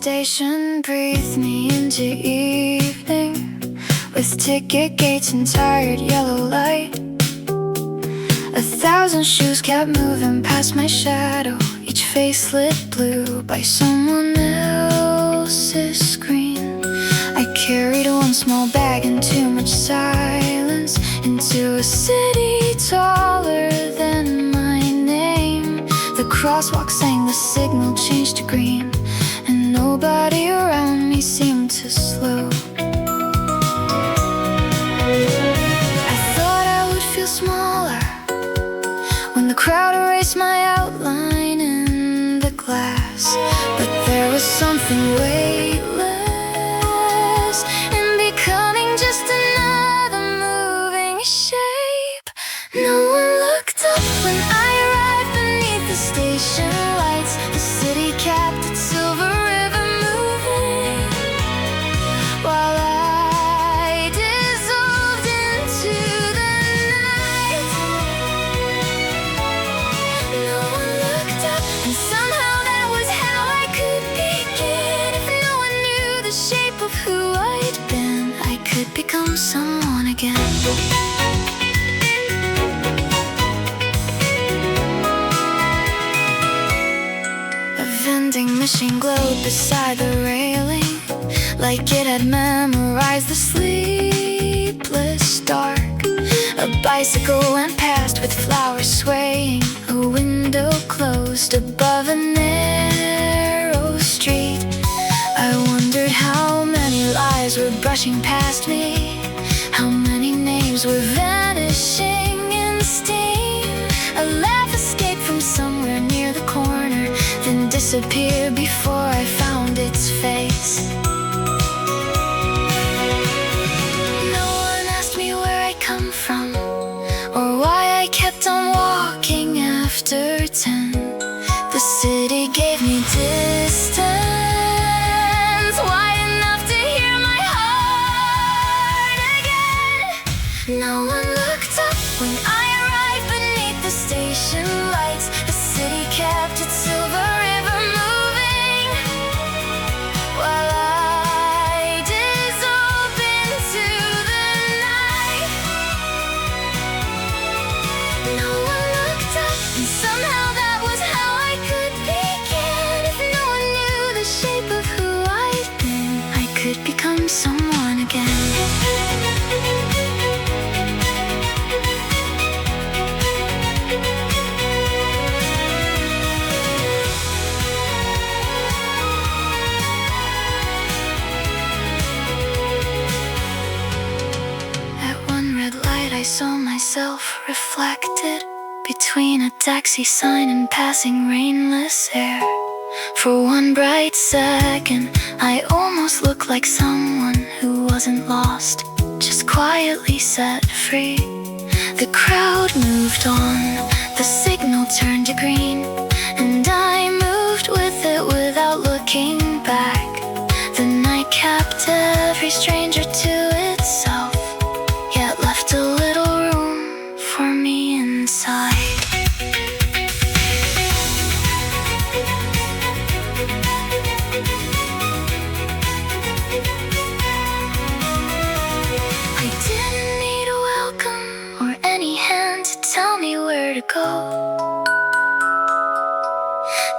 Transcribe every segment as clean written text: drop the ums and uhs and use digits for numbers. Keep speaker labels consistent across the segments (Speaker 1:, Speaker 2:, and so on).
Speaker 1: station breathed me into evening, with ticket gates and tired yellow light. 1,000 shoes kept moving past my shadow, each face lit blue by someone else's screen. I carried one small bag and too much silence into a city taller than my name. The crosswalk sang, the signal changed to green, and nobody around me seemed to slow. I thought I would feel smaller when the crowd erased my outline in the glass, but there was something weightless in becoming just another moving shape. No one looked up when I arrived beneath the station lights. The city kept its silver river moving while I dissolved into the night. No one looked up, and somehow that was how I could begin. If no one knew the shape of who I'd been, I could become someone again. A vending machine glowed beside the railing, like it had memorized the sleepless dark. A bicycle went past with flowers swaying, a window closed above a narrow street. I wondered how many lives were brushing past me, how many names were vanishing in steam. A laugh escaped from somewhere near the corner, then disappeared before I found its face. No one asked me where I come from, or why I kept on walking after 10. The city gave me distance, wide enough to hear my heart again. No one looked up when I arrived beneath the station lights. The city kept its silver river moving while I dissolved into the night. No one looked up, and somehow that was how I could begin. If no one knew the shape of who I'd been, I could become someone again. At one red light I saw myself reflected between a taxi sign and passing rainless air. For one bright second I almost looked like someone who wasn't lost, just quietly set free. The crowd moved on, the signal turned to green, and I moved with it without looking back. The night kept every stranger to itself, yet left a little room for me inside. I didn't need a welcome or any hand to tell me where to go.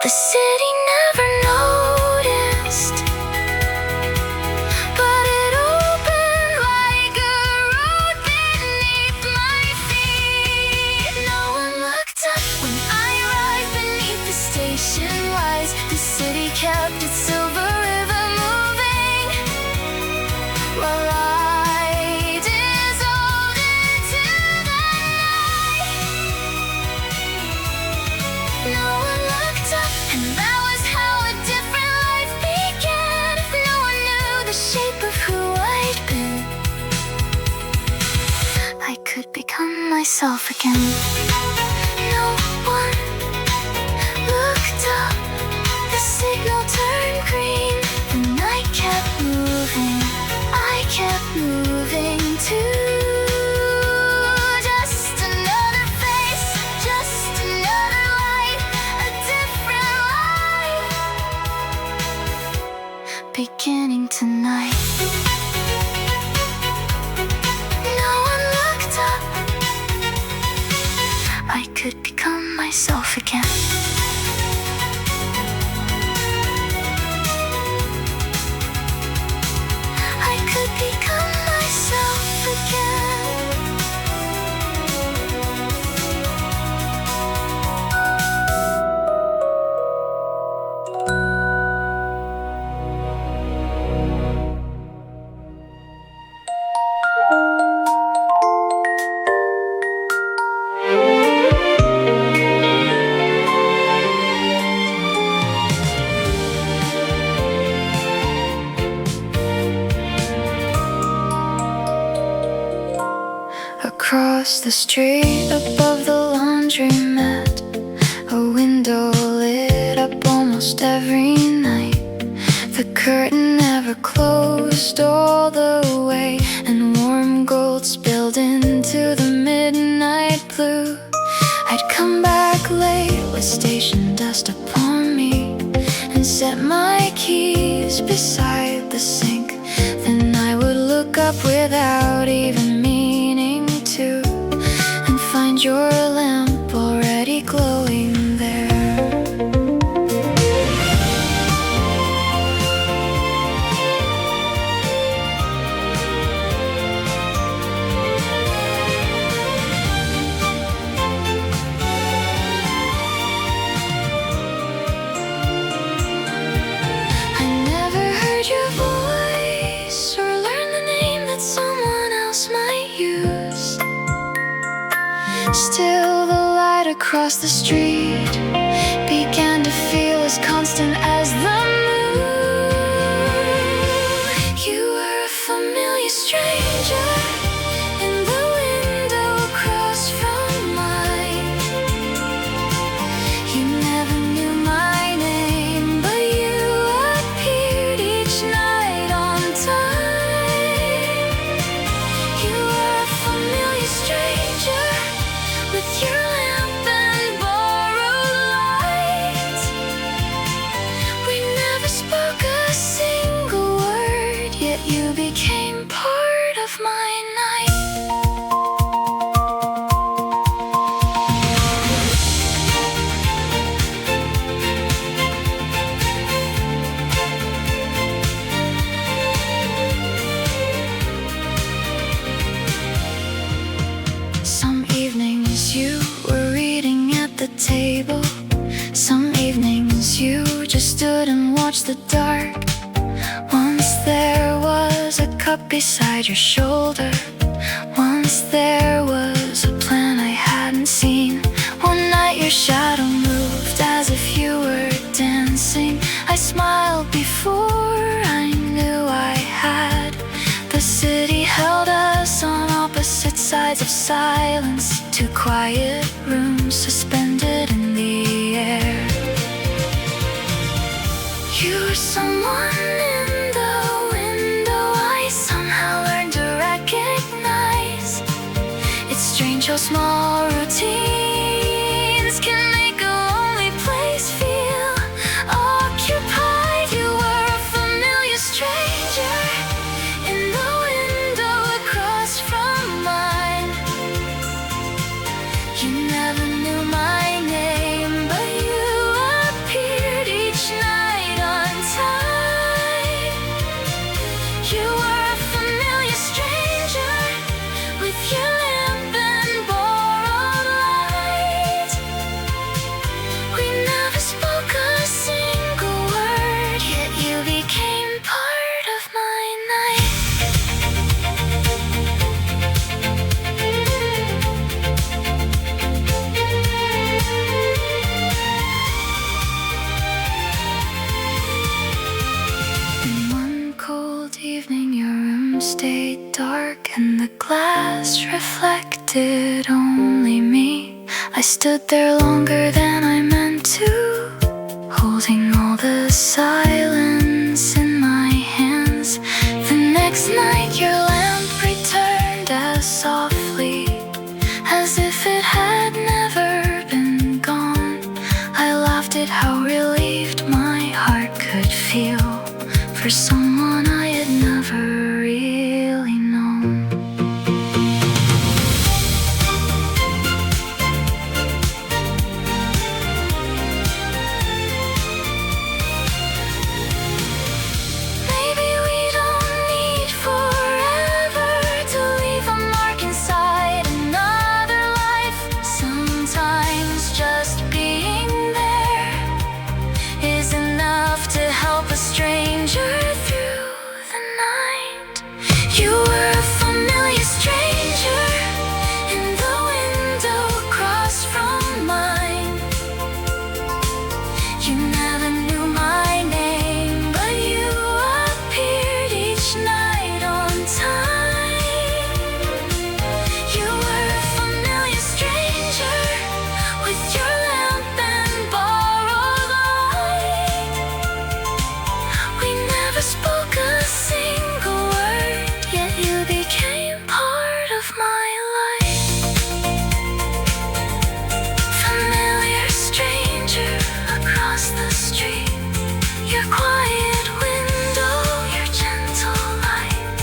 Speaker 1: The city never noticed, but it opened like a road beneath my feet. No one looked up when I arrived beneath the station lights. The city kept its silver river moving while I dissolved into the night. No one looked up, and that was how a different life began. If no one knew the shape of who I'd been, I could become myself again. No one looked up, the signal turned green, the night kept moving, I kept moving too. Just another face, just another light, a different life. the street above the laundromat, a window lit up almost every night. The curtain never closed all the way, and warm gold spilled into the midnight blue. I'd come back late with station dust upon me, and set my keys beside the sink. Then I would look up without even meaning to, and find your lamp already glowing there. Still, the light across the street began to feel as constant as the moon. You were a familiar stranger in the window across from mine. You never knew my name, but you appeared each night on time. You were a familiar stranger with your lamp and borrowed light. We never spoke a single word, yet you became part of my night. Some evenings you were reading at the table. Some evenings you just stood and watched the dark. Once there was a cup beside your shoulder. Once there was a plan I hadn't seen. One night your shadow moved as if you were dancing. I smiled before I knew I had. The city held us on opposite sides of silence, two quiet rooms suspended in the air. You were someone in the window I somehow learned to recognize. It's strange how small routines can make a lonely place feel occupied. You were a familiar stranger in the window across from mine. You never knew my name, but you appeared each night on time. You were a familiar stranger with your lamp and borrowed light. We never spoke a single word, yet you became part of my night. And one cold evening your room stayed dark, and the glass reflected only me. I stood there longer than I meant to, holding all the silence in my hands. The next night your lamp returned as softly as if it had never been gone. I laughed at how relieved my heart could feel for someone I had never really known. Maybe we don't need forever to leave a mark inside another life. Sometimes just being there is enough to help a stranger through the night. You were a familiar stranger in the window across from mine. You never knew my name, but you appeared each night on time. You were a familiar your quiet window, your gentle light.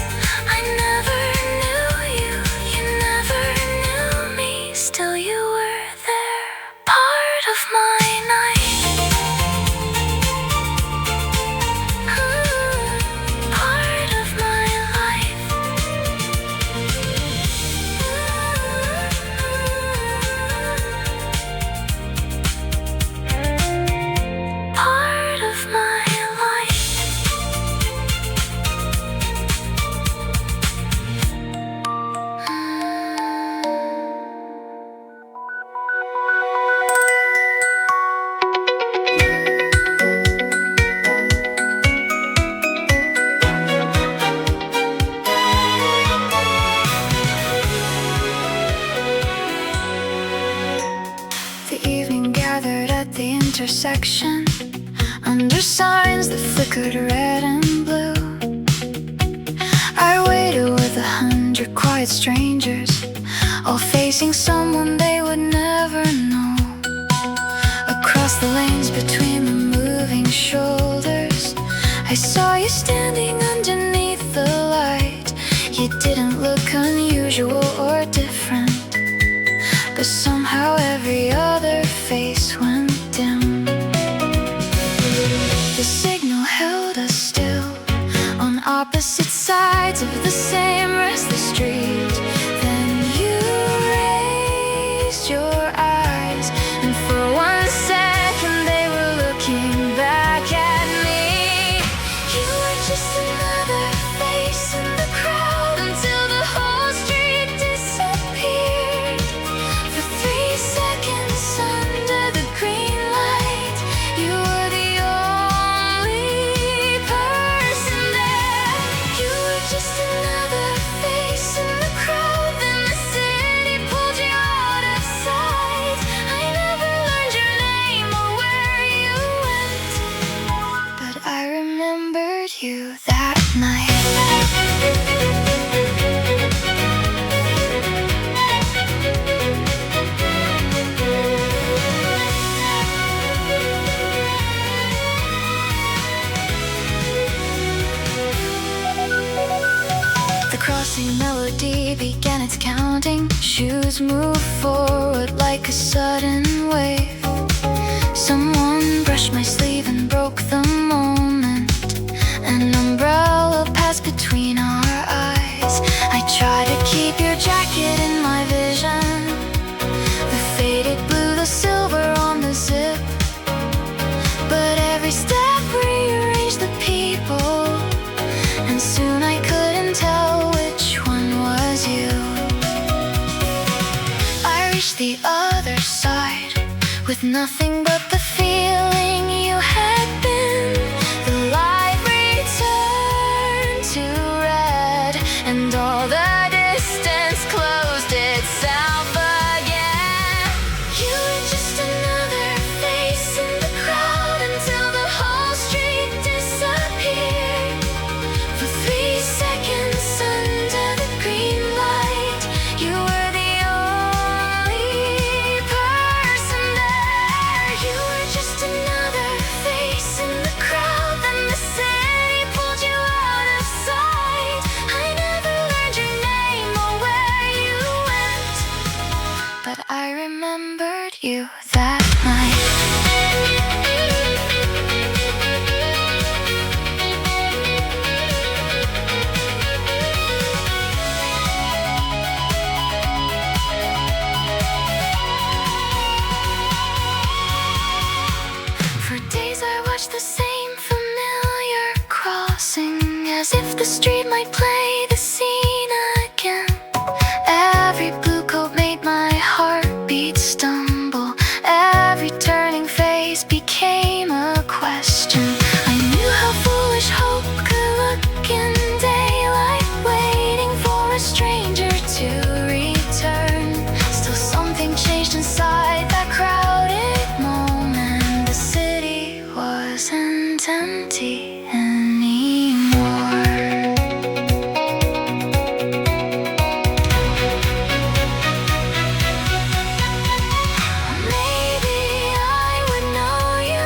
Speaker 1: I never knew you, you never knew me. Still you were there, part of my night. Part of my life. Part of my life. The evening gathered at the intersection, under signs that flickered red and blue. I waited with 100 quiet strangers, all facing someone they would never know. Across the lanes between the moving shoulders, I saw you standing underneath the light. You didn't look unusual or different, but somehow every other face went dim. The signal held us still, on opposite sides of the same restless street. Then you raised your eyes, and for 1 second they were looking back at me. You were just another face in the crowd until the whole street disappeared. For 3 seconds under the green light, you were the only person there. You were just another face in the crowd. Then the city pulled you out of sight. I never learned your name or where you went, but I remembered you that night. The crossing melody began its counting. Shoes moved forward like a sudden wave. Someone brushed my sleeve and broke the moment. An umbrella passed between our eyes. I tried to keep your jacket in my vision, the faded blue, the silver on the zip. But every step rearranged the people, and soon I couldn't tell which one was you. I reached the other side with nothing but the feeling you had been. The light returned to red, and all the distance closed itself again. You were just another face in the crowd until the whole street disappeared. For 3 seconds under the green light, you were the only person there. You were just another face in the crowd. Then the city pulled you out of sight. I never learned your name or where you went, but I remembered you that night. For days I watched the same familiar crossing, as if the street might play the scene again. Every blue coat made my heartbeat stumble. Every turning face became a question. I knew how foolish hope could look in daylight, waiting for a stranger to return. Still something changed inside that crowded moment. The city wasn't empty anymore. Maybe I would know you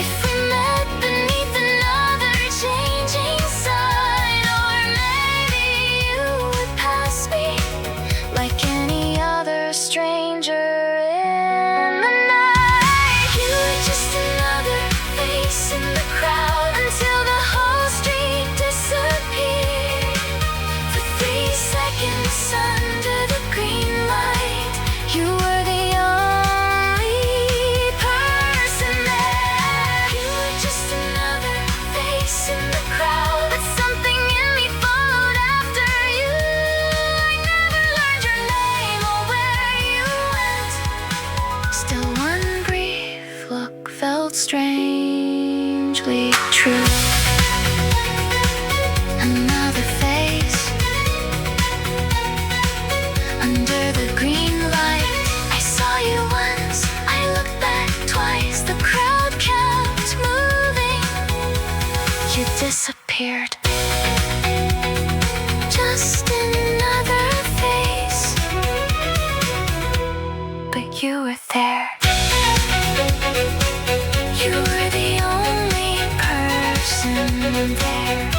Speaker 1: if we met beneath felt strangely true. Another face under the green light. I saw you once, I looked back twice. The crowd kept moving. You disappeared. Just another face, but you were there. You were the only person there.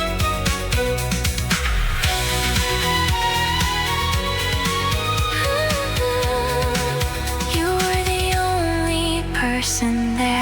Speaker 1: You were the only person there.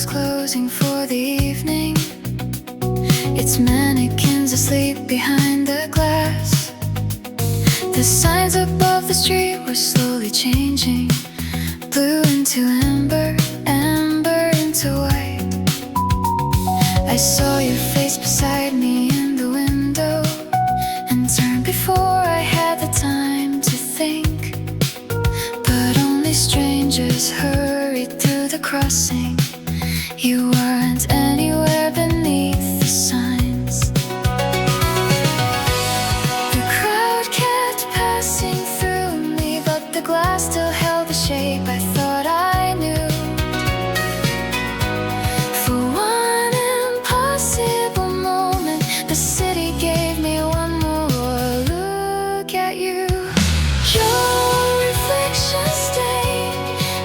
Speaker 1: Closing for the evening. Its mannequins asleep behind the glass. The signs above the street were slowly changing. Blue into amber, amber into white. I saw your face beside me in the window and turned before I had the time to think. But only strangers hurried through the crossing. You weren't anywhere beneath the signs. The crowd kept passing through me, but the glass still held the shape I thought I knew. For one impossible moment, the city gave me one more look at you. Your reflection stayed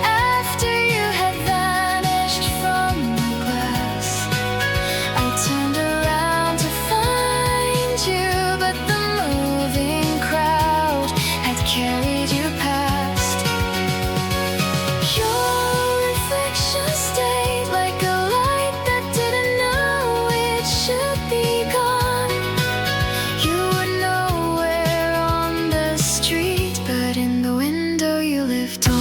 Speaker 1: after you had vanished from the glass. I turned around to find you, but the moving crowd had carried you past. Your reflection stayed like a light that didn't know it should be gone. You were nowhere on the street, but in the window you lived on.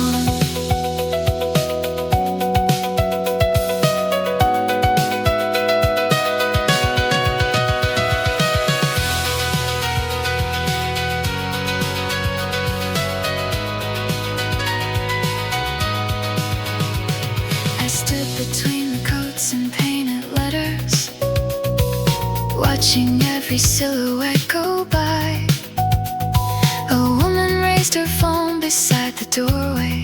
Speaker 1: I stood between the coats and painted letters, watching every silhouette go by. A woman raised her phone beside the doorway.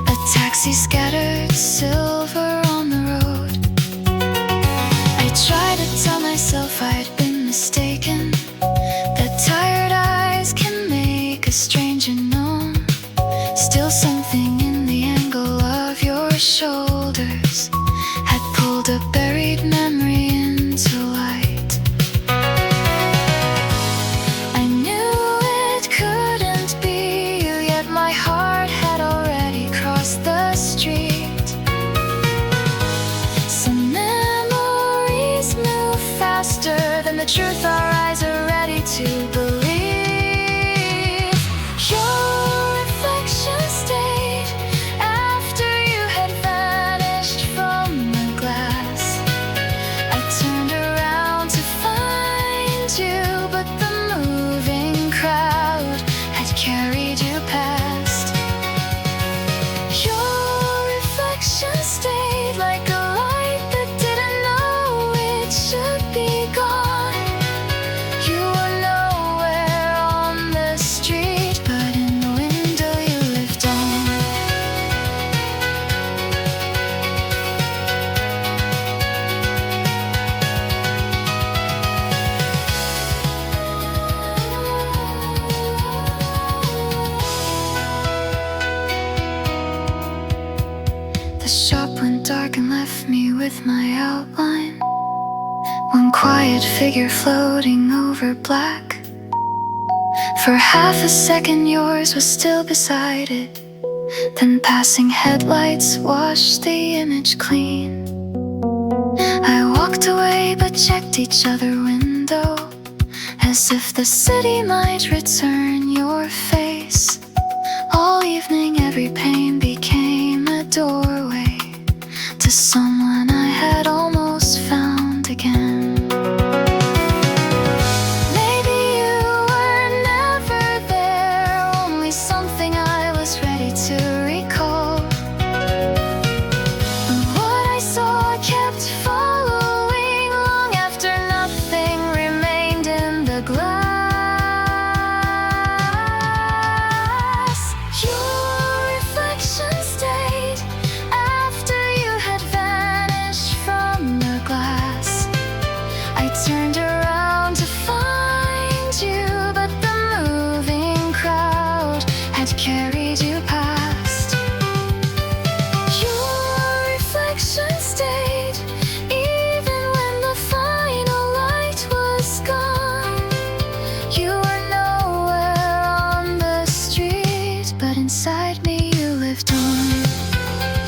Speaker 1: A taxi scattered silver on the road. I tried to tell myself I'd been mistaken, that tired eyes can make a stranger known. Still something in the angle of your shoulders had pulled a buried memory into light. I knew it couldn't be you, yet my heart had already crossed the street. Some memories move faster than the truth our eyes are ready to believe. Your reflection stayed after you had vanished from the glass. I turned around to find you, but the moving crowd had carried you past. Your reflection stayed like a light that didn't know it should be gone. You were nowhere with my outline. One quiet figure floating over black. For half a second yours was still beside it. Then passing headlights washed the image clean. I walked away but checked each other window, as if the city might return your face. All evening every pane became a doorway to someone I had almost found again. Maybe you were never there, only something I was ready to recall. But what I saw kept following long after nothing remained in the glass. Your reflection stayed after you had vanished from the glass. I turned around to find you, but the moving crowd had carried you past. Your reflection stayed even when the final light was gone. You were nowhere on the street, but inside me you lived on.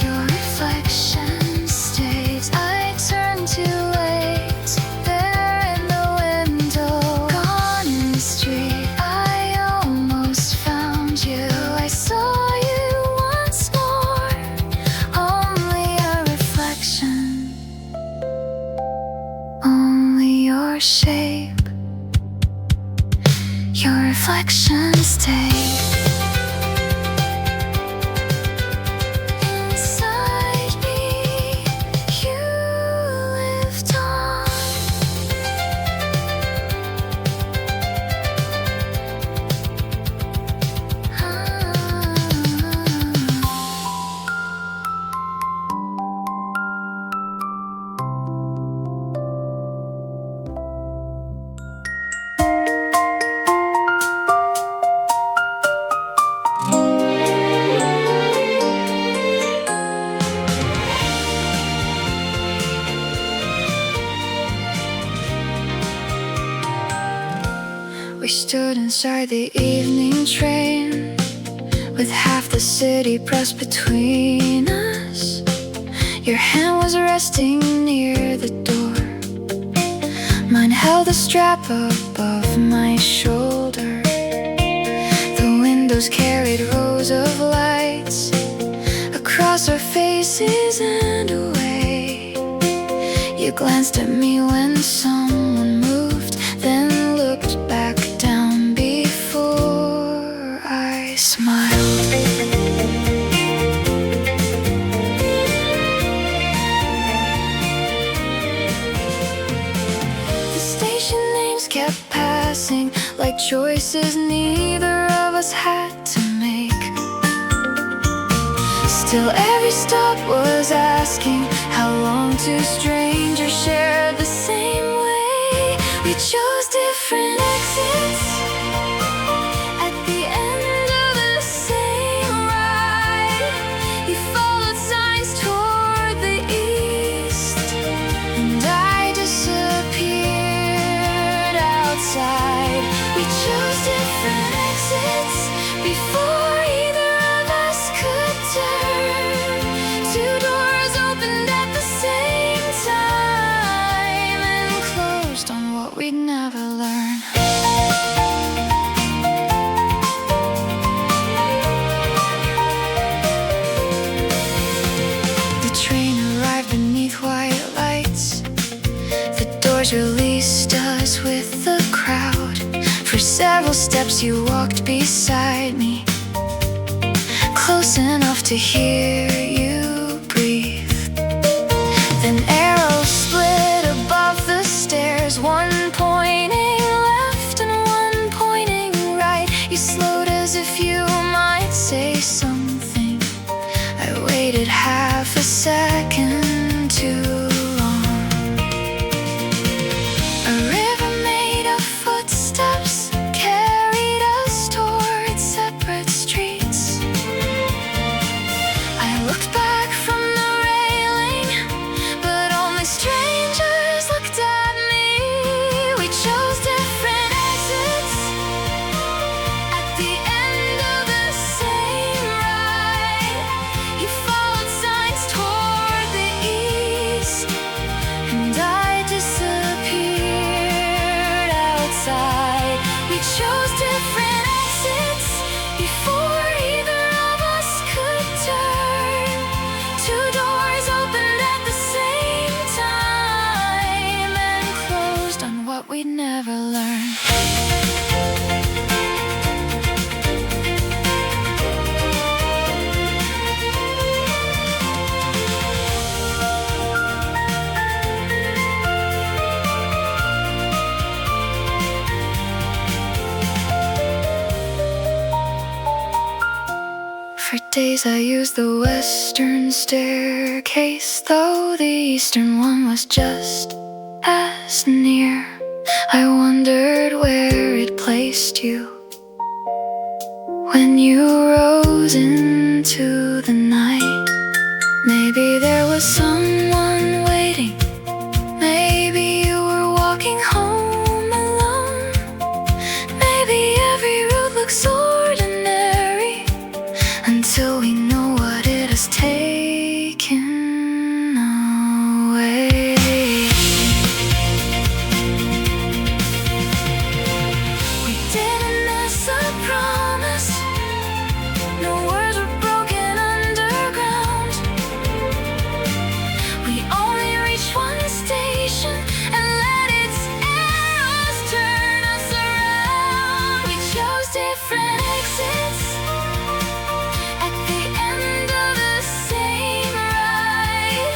Speaker 1: Your reflection stayed. I turned too late, there in the window, gone in the street. I almost found you. I saw you once more, only a reflection, only your shape. Your reflection stayed. Inside me, you lived on. We stood inside the evening train, with half the city pressed between us. Your hand was resting near the door, mine held a strap above my shoulder. The windows carried rows of lights across our faces and away. You glanced at me when someone moved, then looked back down before I smiled. The station names kept passing like choices neither of us had to make. Still every stop was asking how long two strangers shared the same way. We chose different exits at the end of the same ride. You followed signs toward the east, and I disappeared outside. We chose different exits before either of us could turn. Two doors opened at the same time and closed on what we'd never learn. The train arrived beneath white lights. The doors released us with the crowd. For several steps you walked beside me, close enough to hear you breathe. Then arrows split above the stairs, one pointing left and one pointing right. You slowed as if you might say something. I waited half a second too long. A river made of footsteps carried us toward separate streets. I looked we'd never learn. For days I used the western staircase, though the eastern one was just as near. I wondered where it placed you when you rose into the night. Maybe there was someone waiting. Maybe you were walking home alone. Maybe every road looks ordinary until we know what it has taken away. We didn't miss a promise. No words were broken underground. We only reached one station and let its arrows turn us around. We chose different exits at the end of the same ride.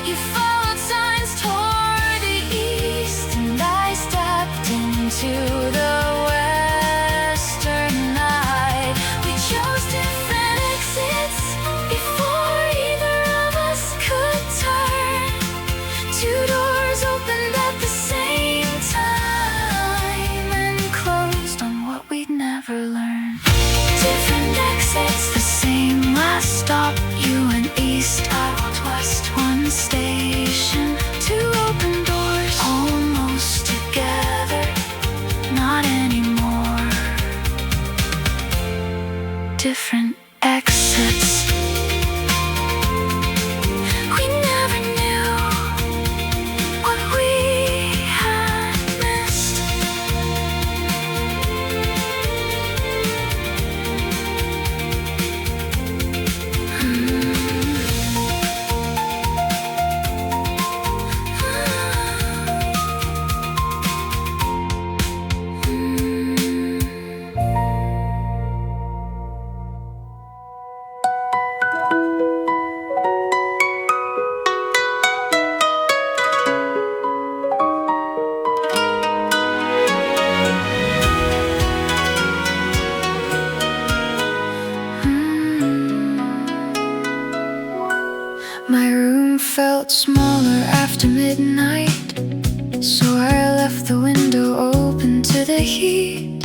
Speaker 1: You followed signs toward the east, and I stepped into the western night. We chose different exits before either of us could turn. Two doors opened at the same time and closed on what we'd never learned. Different exits, the same last stop. You went east, I walked west. One station, two open doors, almost together, not anymore. Different exits. We never knew what we had missed. My room felt smaller after midnight, so I left the window open to the heat.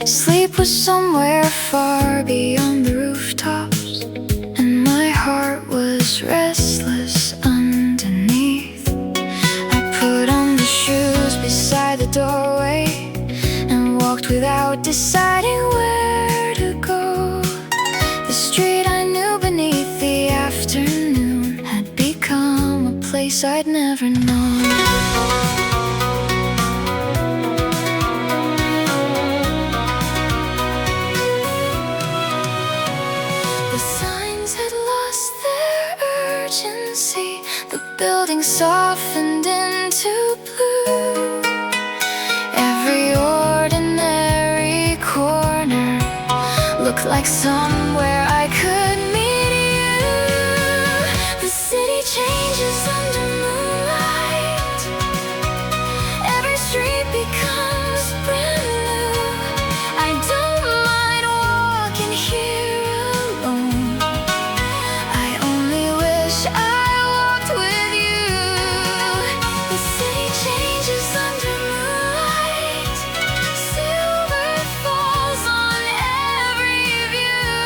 Speaker 1: Sleep was somewhere far beyond the rooftops, and my heart was restless underneath. I put on the shoes beside the doorway and walked without deciding where to go. The street I knew beneath the afternoon had become a place I'd never known. The signs had lost their urgency. The building softened into blue. Every ordinary corner looked like somewhere I could meet you. The city changes under moonlight. Every street becomes brand new. I don't mind walking here alone. I only wish I walked with you. The city changes under moonlight. Silver falls on every view.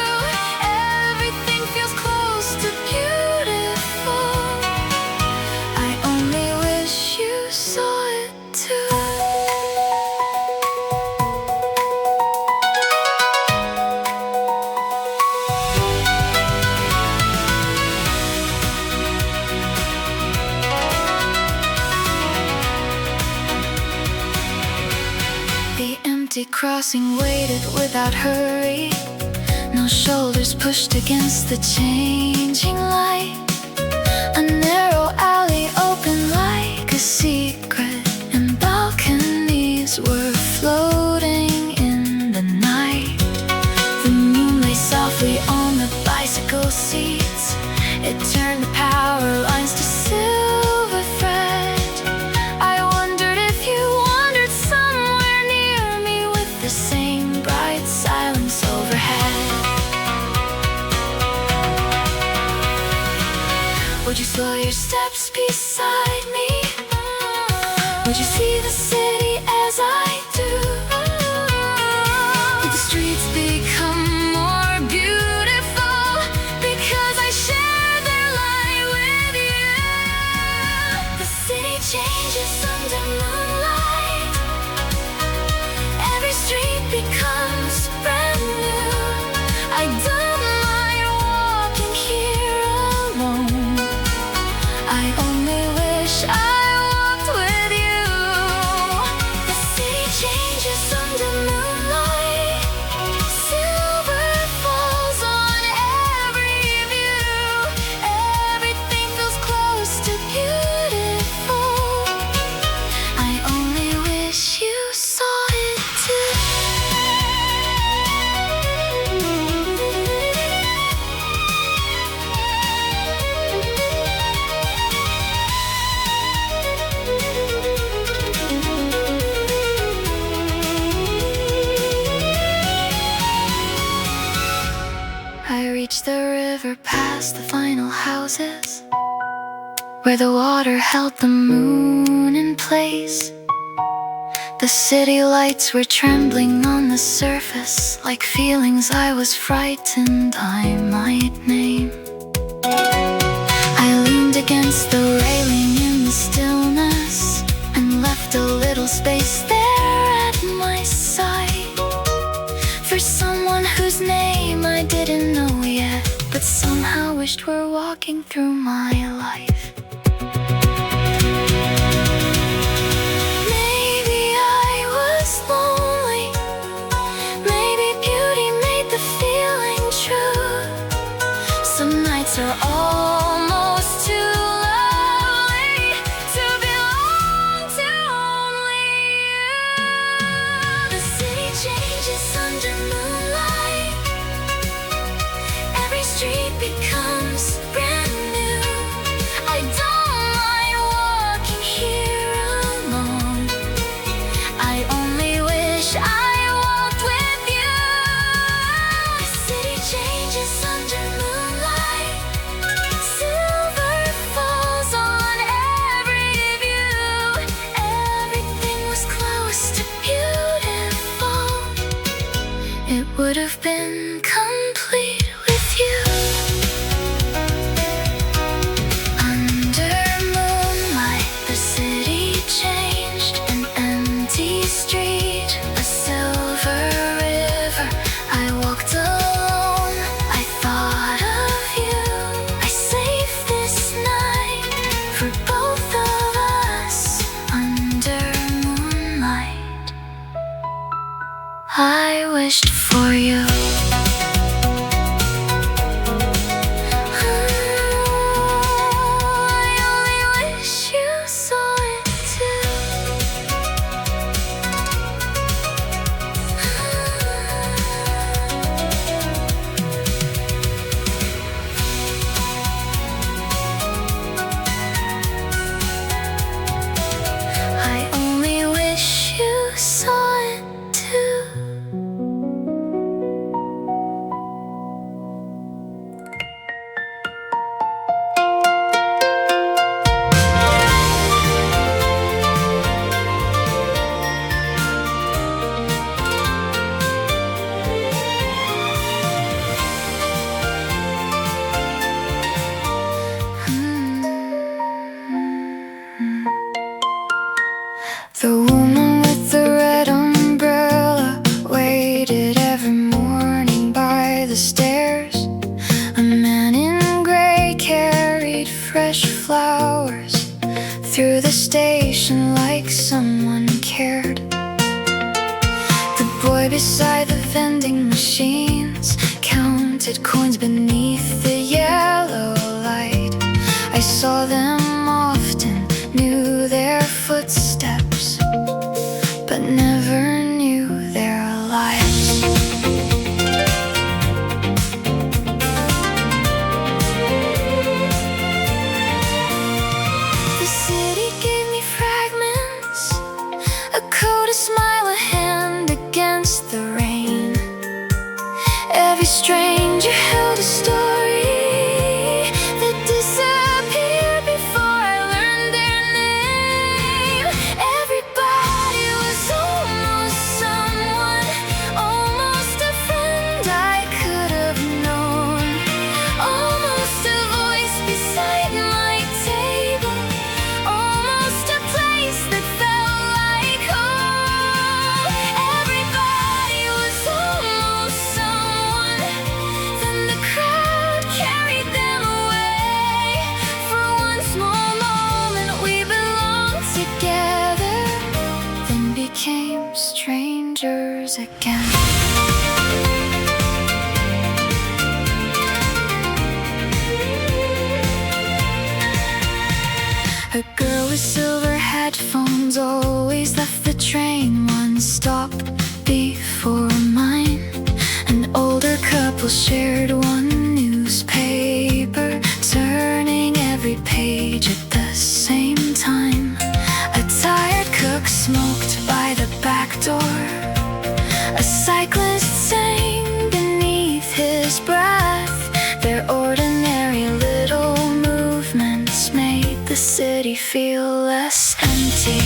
Speaker 1: Everything feels close to beautiful. I only wish you saw it too. The empty crossing waited without hurry. No shoulders pushed against the changing light. A narrow alley open like a secret, and balconies beside me? Would you see the city as I do? Would the streets become more beautiful because I share their light with you? The city changes under moonlight. Every street becomes brand new. I don't mind walking here alone. I only wish I walked with you. The city changes under moonlight. Silver falls on every view. Everything feels close to beautiful. I only wish you saw it too. I reached the river past the final houses, where the water held the moon in place. The city lights were trembling on the surface, like feelings I was frightened I might name. I leaned against the railing in the stillness and left a little space there at my side for someone whose name I didn't know yet, but somehow wished were walking through my life. Maybe I was lonely. Maybe beauty made the feeling true. Some nights are almost too lonely to belong to only you. The city changes under moonlight. Every street becomes brand new. I don't mind walking here alone. I only wish I walked with you. The city changes under moonlight. Silver falls on every view. Everything was close to beautiful. It would have been complete with you. Under moonlight, the city changed. An empty street, a silver river. I walked alone. I thought of you. I saved this night for both of us. Under moonlight, I wished for you. I only wish you saw it too. I only wish you saw it too. The woman with the red umbrella waited every morning by the stairs. A man in gray carried fresh flowers through the station like someone cared. The boy beside the vending machines counted coins beneath the yellow light. I saw them often, knew their footsteps, but never knew their lives. The city gave me fragments, a coat, a smile, a hand against the rain. Every stranger held a story that disappeared before I learned strangers again. A girl with silver headphones always left the train one stop before mine. An older couple shared one newspaper, turning every page at the same time. A tired cook smoked by the back door. A cyclist sang beneath his breath. Their ordinary little movements made the city feel less empty.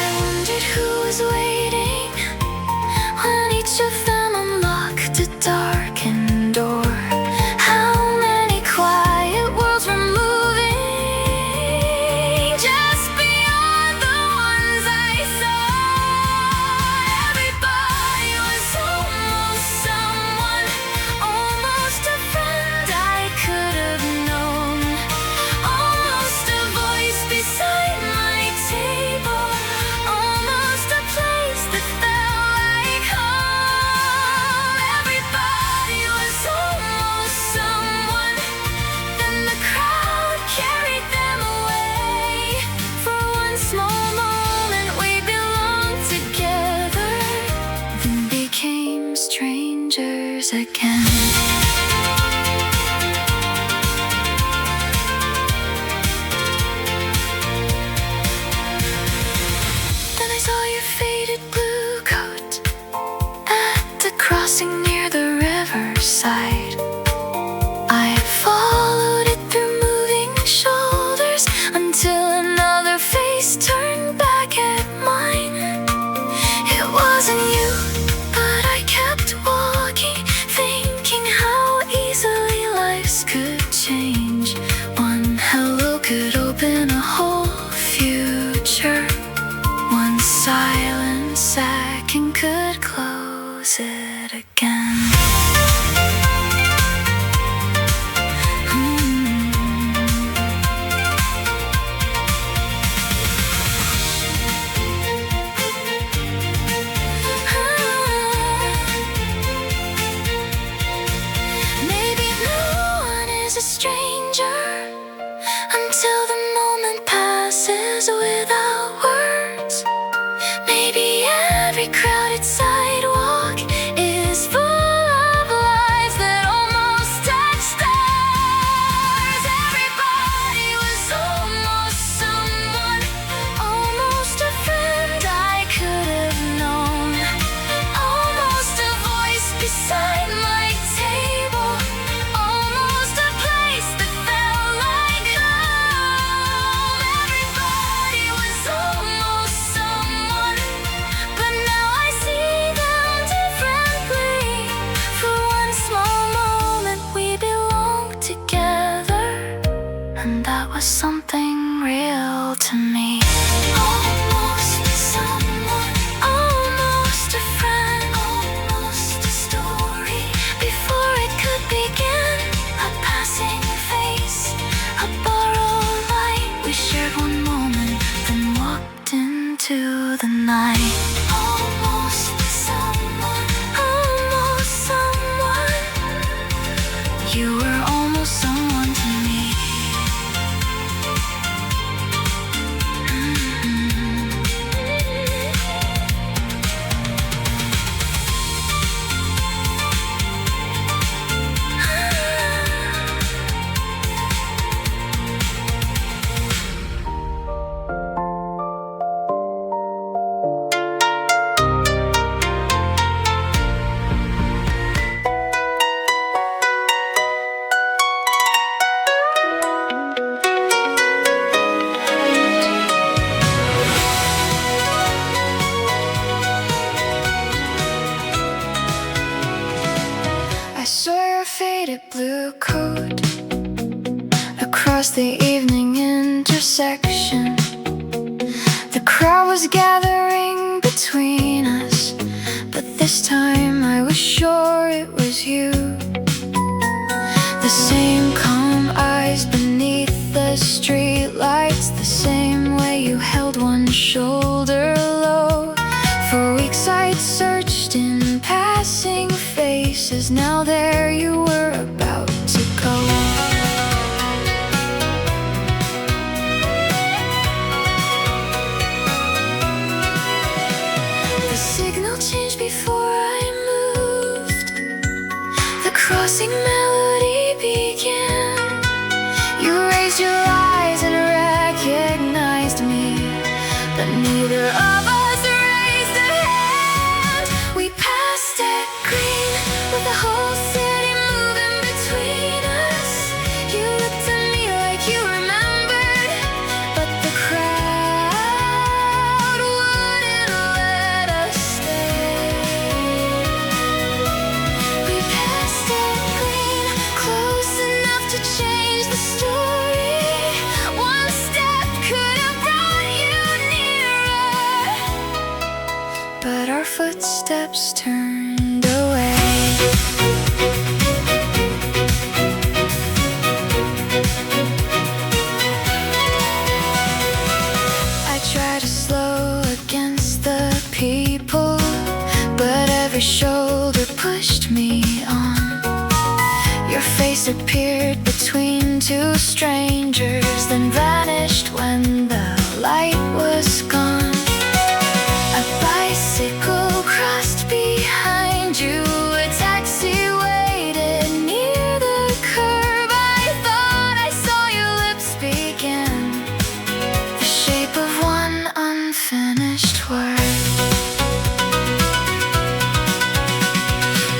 Speaker 1: I wondered who was waiting when each of them unlocked a darkened door. How many quiet worlds were moving just beyond the ones I saw. Everybody was almost someone, almost a friend I could have known, almost a voice beside my table, almost a place that felt like home. Everybody was almost someone, then the crowd carried them away. For one small moment we belonged together, then became strangers again. Then I saw your faded blue coat at the crossing near the riverside. I followed it through moving shoulders until another face turned back at mine. It wasn't you, but I kept walking, thinking how easily lives could change. One hello could open a whole future. One silent second could close it again. Maybe no one is a stranger until the moment passes without words. Maybe every crowded sidewalk is full of lives that almost touch stars. Everybody was almost someone, almost a friend I could have known, almost a voice beside my table, almost a place that felt like home. Everybody was almost someone, but now I see them differently. For one small moment we belonged together, and that was something real to me. Almost someone, almost a friend, almost a story. Before it could begin, a passing face, a borrowed light. We shared one moment, then walked into the night. Almost someone, almost someone. You were almost someone to me. faded blue coat across the evening intersection. The crowd was gathering between us, but this time I was sure it was you. The same calm eyes beneath the street lights, the same way you held one shoulder low. For weeks I'd searched in passing faces, now there you were about to go. The signal changed before I moved, the crossing melody began. You raised your eyes and recognized me, but neither of us raised a hand. We passed at green with the whole city moving between us. You looked at me like you remembered, but the crowd wouldn't let us stay. We passed at green, close enough to change the story. One step could have brought you nearer, but our footsteps turned away. I tried to slow against the people, but every shoulder pushed me on. Your face appeared between two strangers, then vanished when the light was gone. A bicycle crossed behind you, a taxi waited near the curb. I thought I saw your lips begin, the shape of one unfinished word.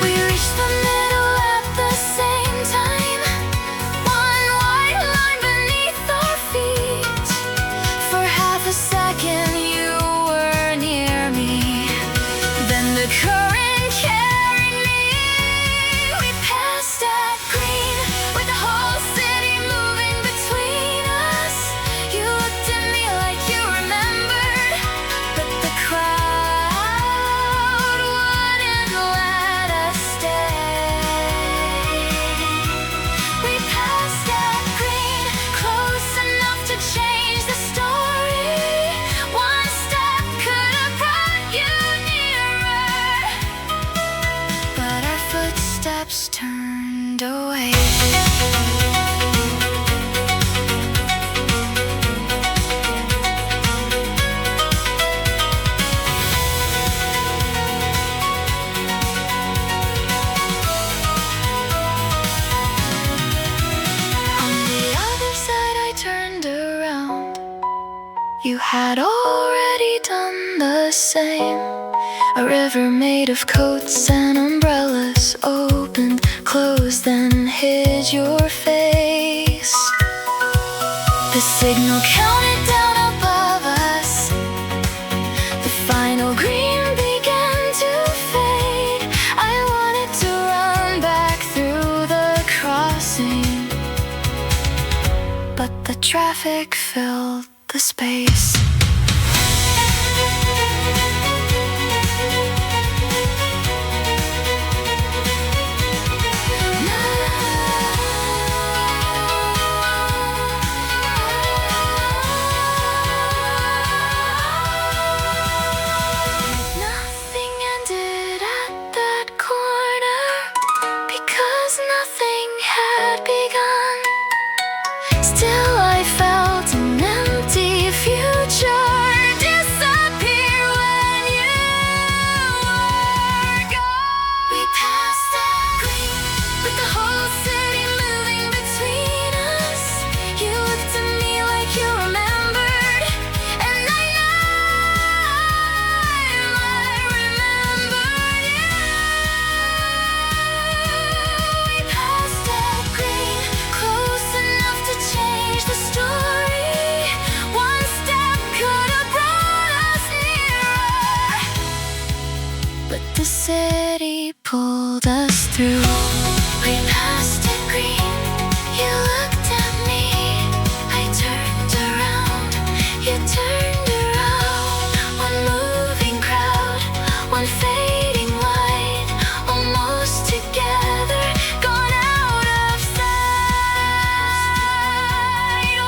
Speaker 1: We reached the middle at the same time, one white line beneath our feet. For half a second you were near me, then the current carried me. We passed at green with the whole city moving between us. You looked at me like you remembered, but the crowd wouldn't let us stay. We passed at green, close enough to change the story. One step could have brought you nearer, but our footsteps turned away. On the other side I turned around, you had already done the same. A river made of coats and umbrellas opened, closed, then hid your face. The signal counted down above us, the final green began to fade. I wanted to run back through the crossing, but the traffic filled the space. Nothing ended at that corner, because nothing had begun. Still I felt an empty future disappear when you were gone. We passed that green with the whole city moving between us. You looked at me like you remembered, and I remembered you. We passed that green, close enough to change the story. One step could have brought us nearer, but the city pulled us through. We passed it green, you looked at me, I turned around, you turned around. One moving crowd, one fading light, almost together, gone out of sight.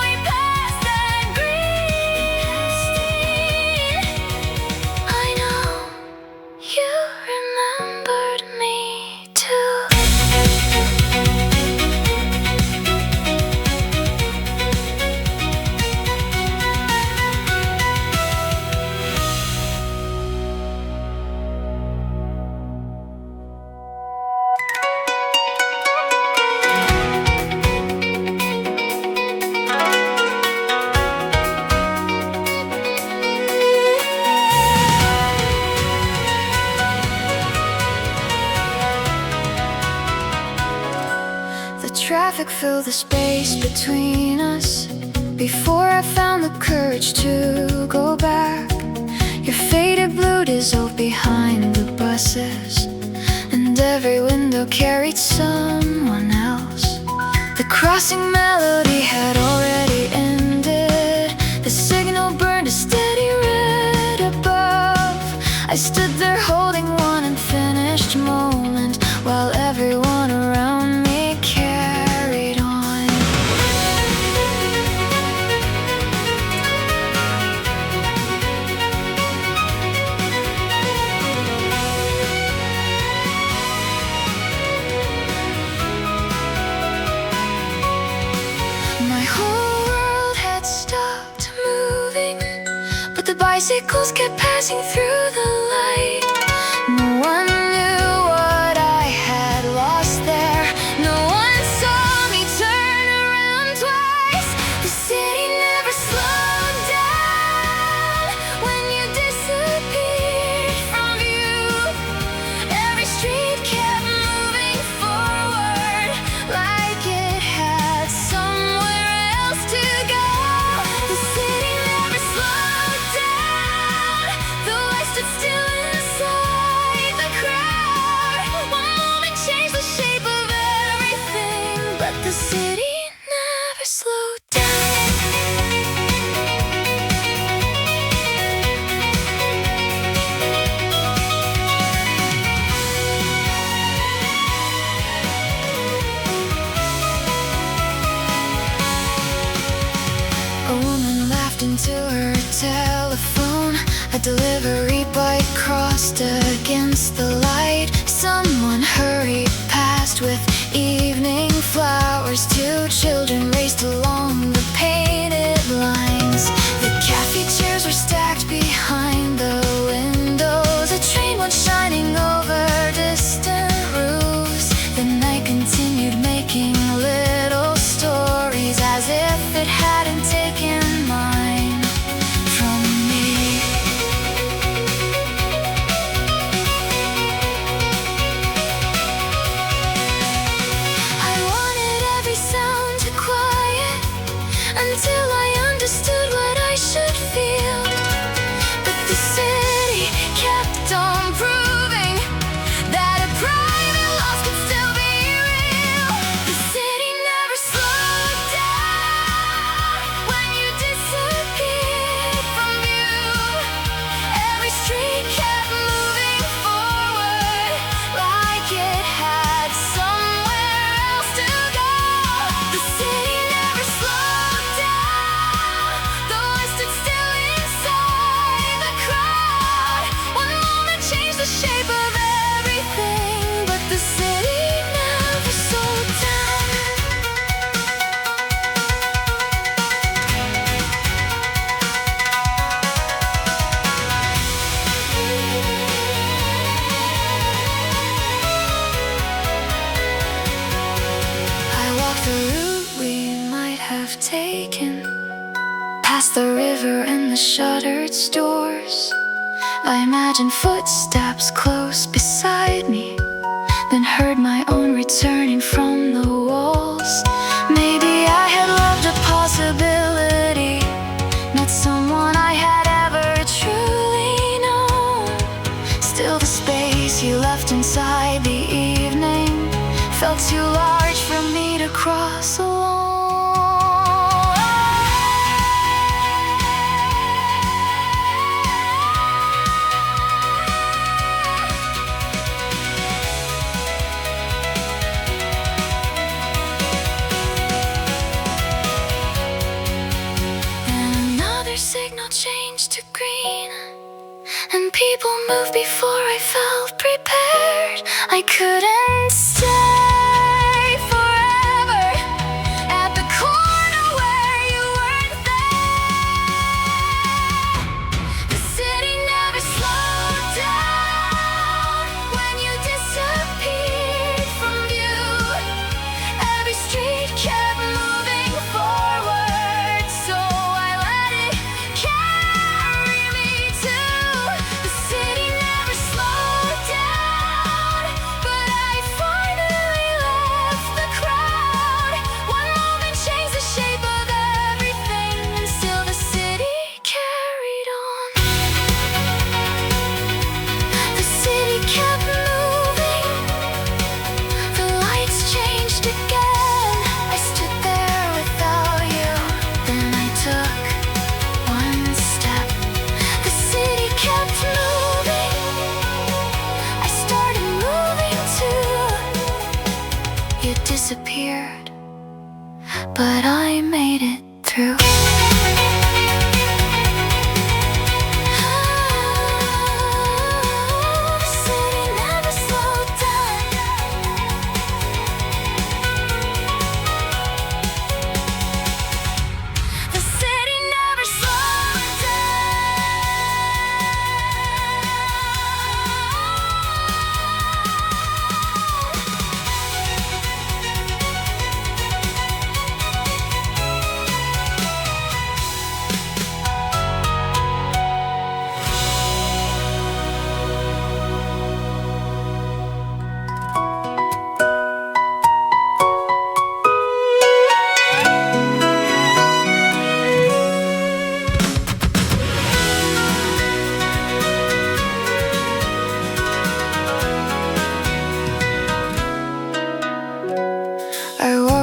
Speaker 1: We traffic filled the space between us. Before I found the courage to go back, your faded blue dissolved behind the buses, and every window carried someone else. The crossing melody had already ended. The signal burned a steady red above. I stood there holding one unfinished moment, while everyone around me carried on. My whole world had stopped moving, but the bicycles kept passing through the light. No one knew what I had lost there. No one saw me turn around twice. The city never slowed down when you disappeared from view. Every street kept moving forward like it had somewhere else to go. The city never slowed down, though I stood still inside the crowd. One moment changed the shape of everything, but the city never slowed down. A woman laughed into her telephone. A delivery bike crossed against the light. Someone hurried past with evening flowers. Two children raced along the painted lines. The cafe chairs were stacked behind the windows. A train went shining over distant roofs. The night continued making little stories, as if it hadn't taken mine from me. I wanted every sound to quiet until I understood what I should feel. But the city kept on proving that a private loss could still be real. The city never slowed down when you disappeared from view. Every street kept moving forward like it had somewhere else to go. The city never slowed down, though I stood still inside the crowd. One moment changed the shape of everything, but the city never slowed down. I walked the route we might have taken, past the river and the shuttered stores. I imagined footsteps close beside me, then heard my own returning from the walls. Maybe I had loved a possibility, not someone I had ever truly known. Still, the space you left inside the evening felt too large for me to cross alone. Another signal changed to green, and people moved before I felt prepared. I couldn't stay forever at the corner where you weren't there. The city never slowed down when you disappeared from view. Every street kept moving forward, so I let it carry me too. The city never slowed down, but I finally disappeared, but I made it through.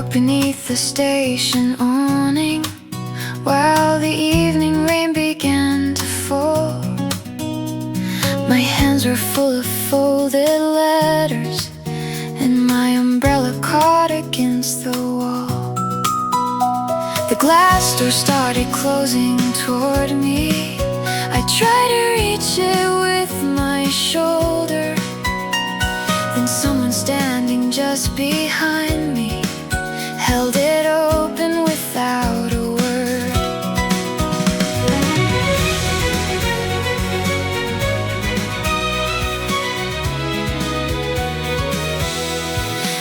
Speaker 1: Beneath the station awning, while the evening rain began to fall, my hands were full of folded letters, and my umbrella caught against the wall. The glass door started closing toward me. I tried to reach it with my shoulder, then someone standing just behind me held it open without a word.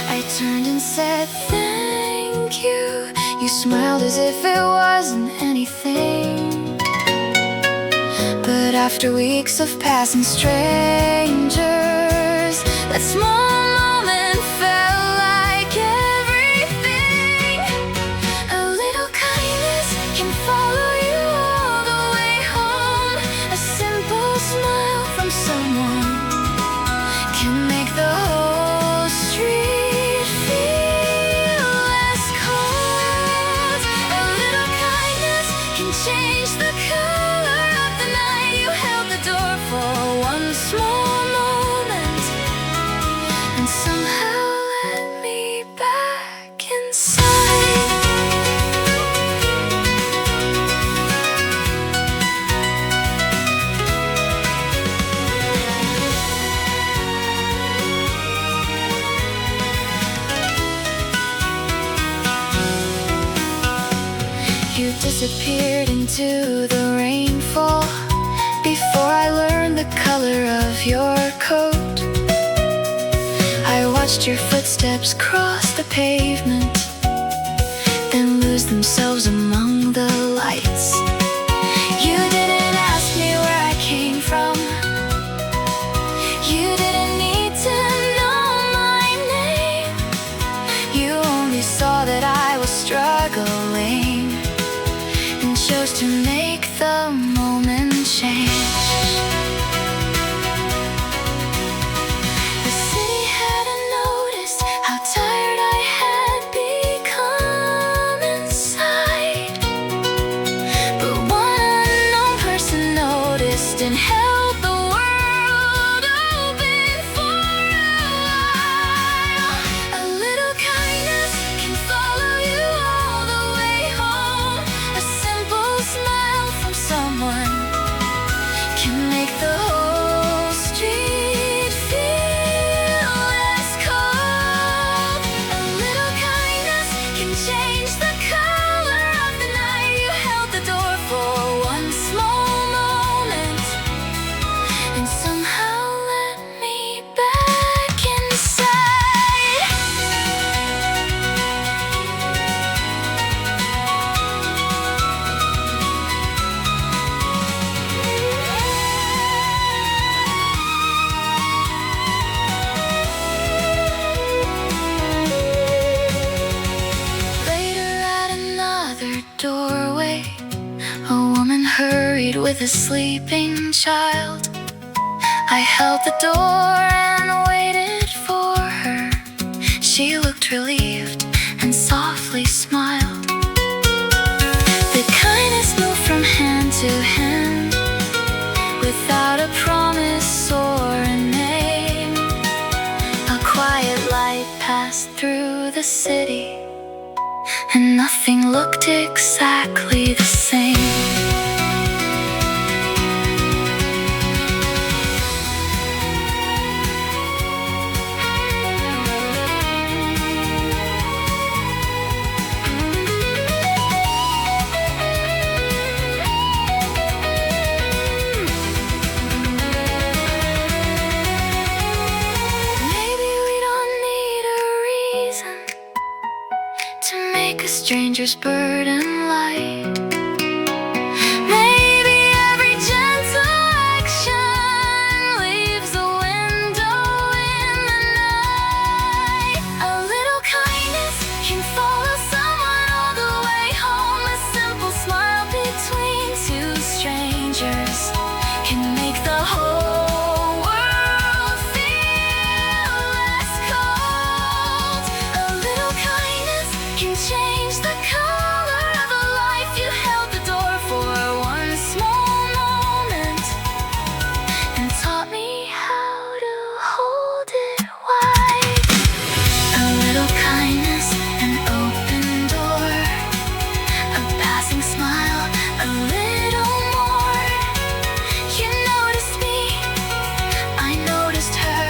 Speaker 1: I turned and said, "Thank you." You smiled as if it wasn't anything, but after weeks of passing strangers, that small moment felt like everything. A little kindness can follow you all the way home. A simple smile from someone can make the whole street feel less cold. A little kindness can change the color of the night. You held the door for one small moment and somehow let me back inside. You disappeared into the rainfall before I learned the color of your coat. I watched your footsteps cross the pavement, then lose themselves among the lights. You didn't ask me where I came from. You didn't need to know my name. You only saw that I was struggling and chose to make the moment change. The city hadn't noticed how tired I had become inside, but one unknown person noticed and held the world open for a while. A little kindness can follow you all the way home. A simple smile from someone can make the whole street feel less cold. A little kindness can change the color of the night. You held the door for one small moment and somehow let me back inside. Later at another doorway, a woman hurried with a sleeping child. I held the door and waited for her. She looked relieved and softly smiled. The kindness moved from hand to hand without a promise or a name. A quiet light passed through the city, and nothing looked exactly the same. Stranger's burden light. Maybe every gentle action leaves a window in the night. A little kindness can follow someone all the way home. A simple smile between two strangers can make the whole world feel less cold. A little kindness can change the color of a life. You held the door for one small moment and taught me how to hold it wide. A little kindness, an open door, a passing smile, a little more. You noticed me, I noticed her.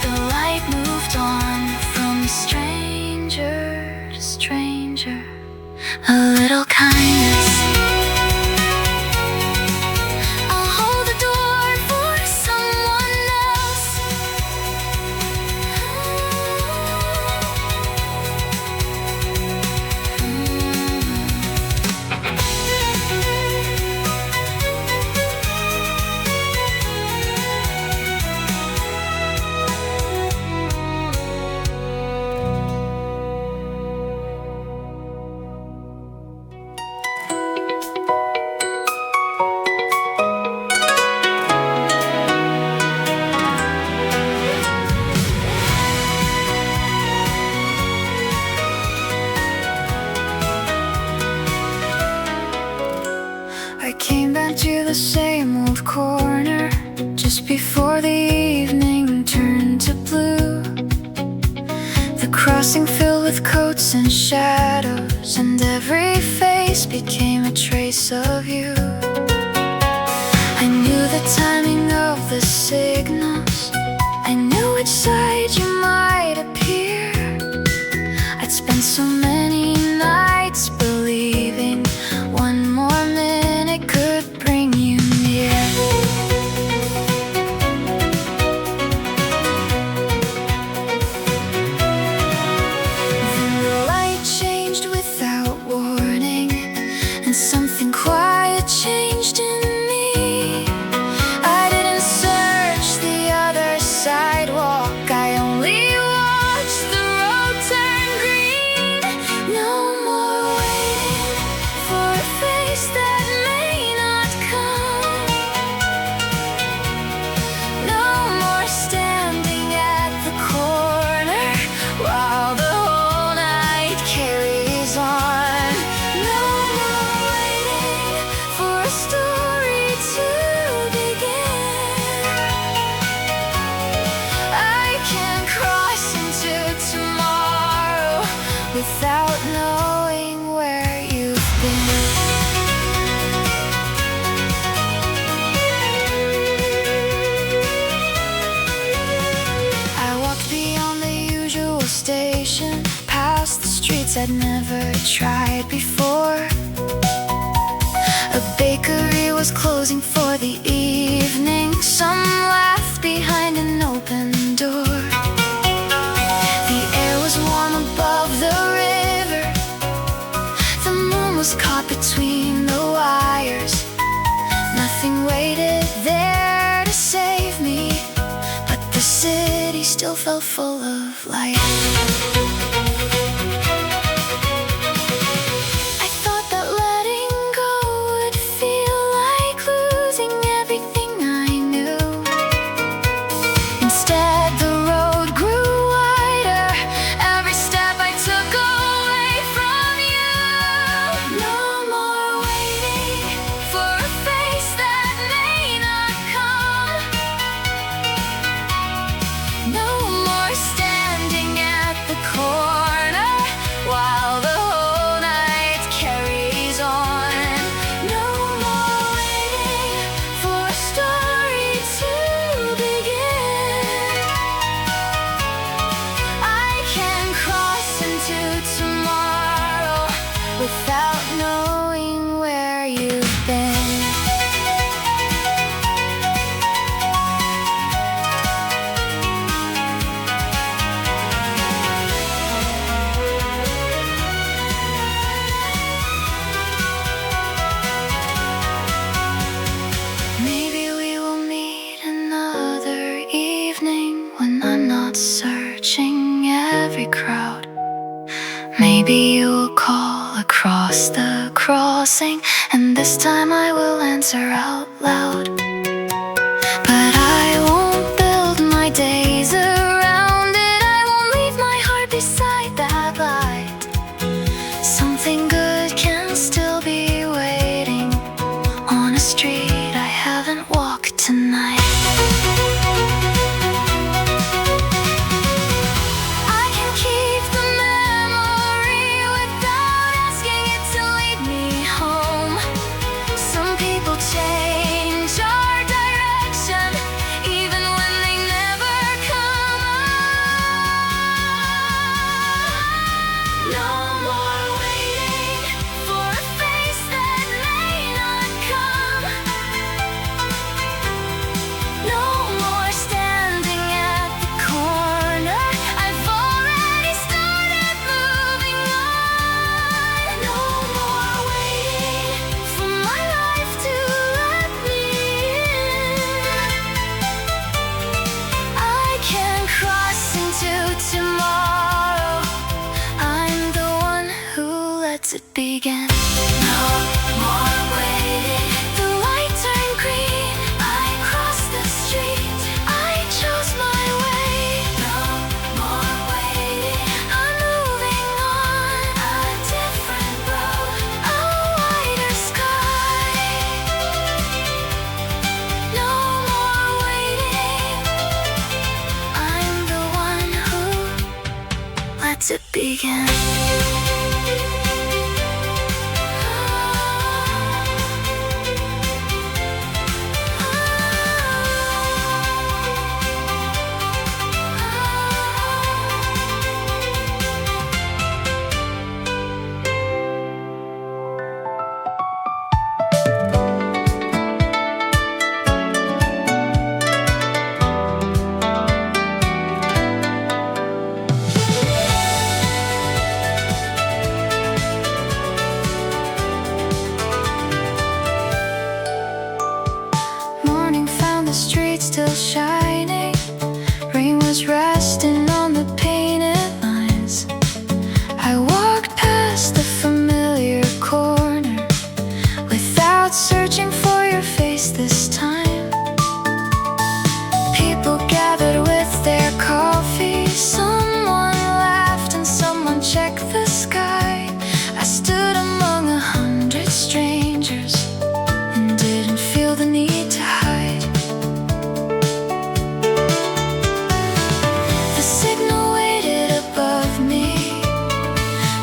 Speaker 1: The light moved on from stranger to stranger. A little kindness. I'll hold the door for someone else. I came back to the same old corner just before the evening turned to blue. The crossing filled with coats and shadows, and every face became a trace of you. I knew the timing of the signals, I knew which side you might appear. I'd spent so many nights believing one more minute could bring you near. Then the light changed without warning, and something quiet changed in me. I didn't search the other sidewalk, I only watched the road turn green. No more waiting for a face that may not come. No more standing at the corner while the whole night carries on. No more waiting for a story to begin. I can cross into tomorrow without knowing where you've been. I walked beyond the usual station, past the streets I'd never tried before. A bakery was closing for the evening. Some laughed behind an open door. The air was warm above the river. The moon was caught between the wires. Nothing waited there to save me, but the city still felt full of life. I thought that letting go would feel like losing everything I knew. Instead, the road grew wider. Every step I took away from you. No more waiting for a face that may not come. No more standing at the without knowing where you've been. Maybe we will meet another evening when I'm not searching every crowd. Maybe you will call across the crossing, and this time I will answer out loud. But I won't build my days around it. I won't leave my heart beside that light. Something good can still be waiting on a street I haven't walked tonight. I can keep the memory without asking it to lead me home. Some people change our direction even when they never come. No more waiting for a face that may not come. No more standing at the corner. I've already started moving on. No more waiting for my life to let me in. I can cross into tomorrow. I'm the one who lets it begin. No more waiting. The light turned green. I crossed the street. I chose my way. No more waiting. I'm moving on a different road, a wider sky. No more waiting. I'm the one who lets it begin. Morning found the streets still shining. Rain was resting on the painted lines. I walked past the familiar corner without searching for your face this time. People gathered with their coffee. Someone laughed and someone checked the sky. I stood among 100 strangers and didn't feel the need to hide. The signal waited above me,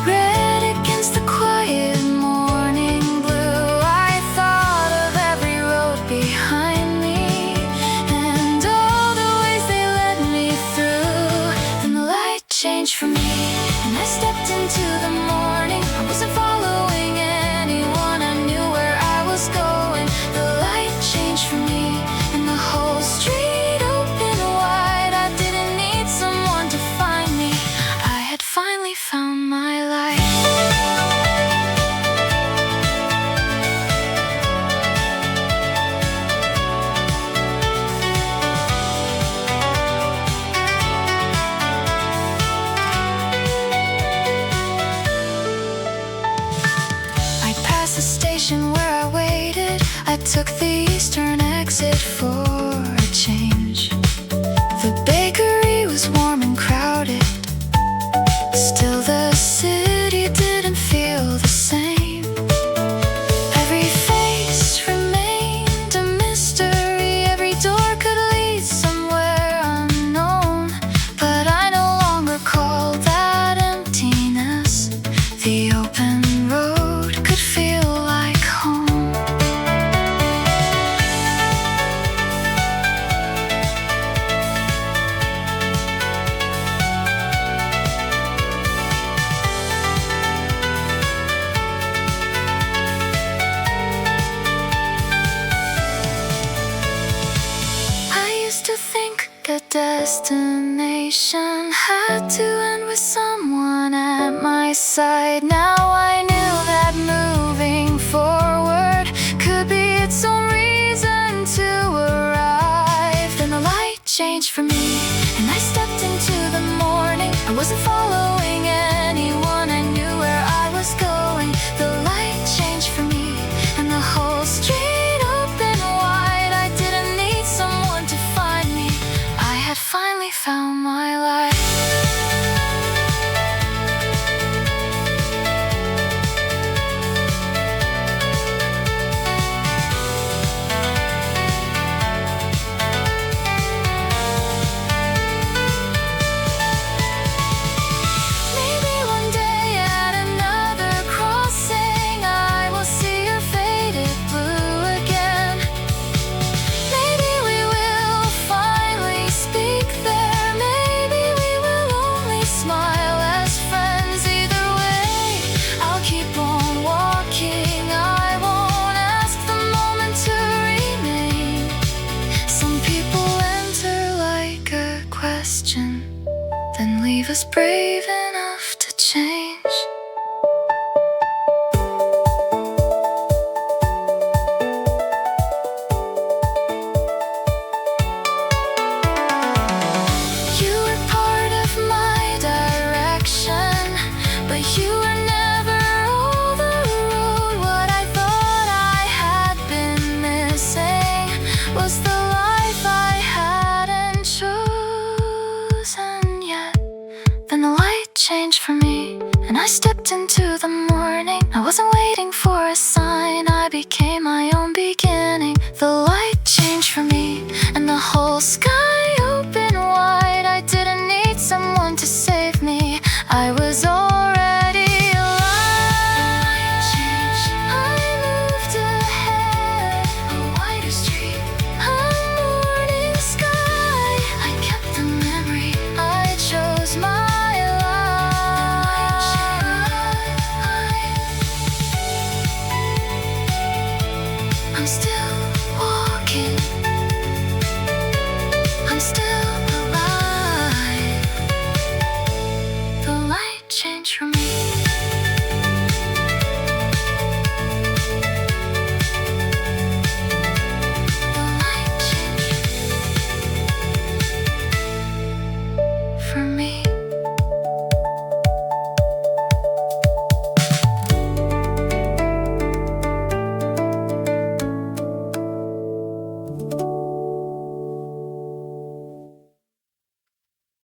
Speaker 1: red against the quiet morning blue. I thought of every road behind me and all the ways they led me through. Then the light changed for me and I stepped into the morning. I wasn't following anyone, I knew where I was going. The light changed for me and the whole street opened wide. I didn't need someone to find me. I had finally found my light. I passed the station where I waited. I took the eastern exit for a change. The bakery was warm and crowded. Still the city didn't feel the same. Every face remained a mystery. Every door could lead somewhere unknown. But I no longer call that emptiness. The open road could feel like home. destination had to end with someone at my side. Now I knew that moving forward could be its own reason to arrive. Then the light changed for me, and I stepped into the morning. I wasn't following anyone, I knew where I was going. The light changed for me, and the whole street opened wide. I didn't need someone to find me, I had finally found my life. Then leave us brave enough to change. You were part of my direction, but you were never all the road. What I thought I had been missing was the life I hadn't chosen yet. Then the light changed for me, and I stepped into the morning. I wasn't waiting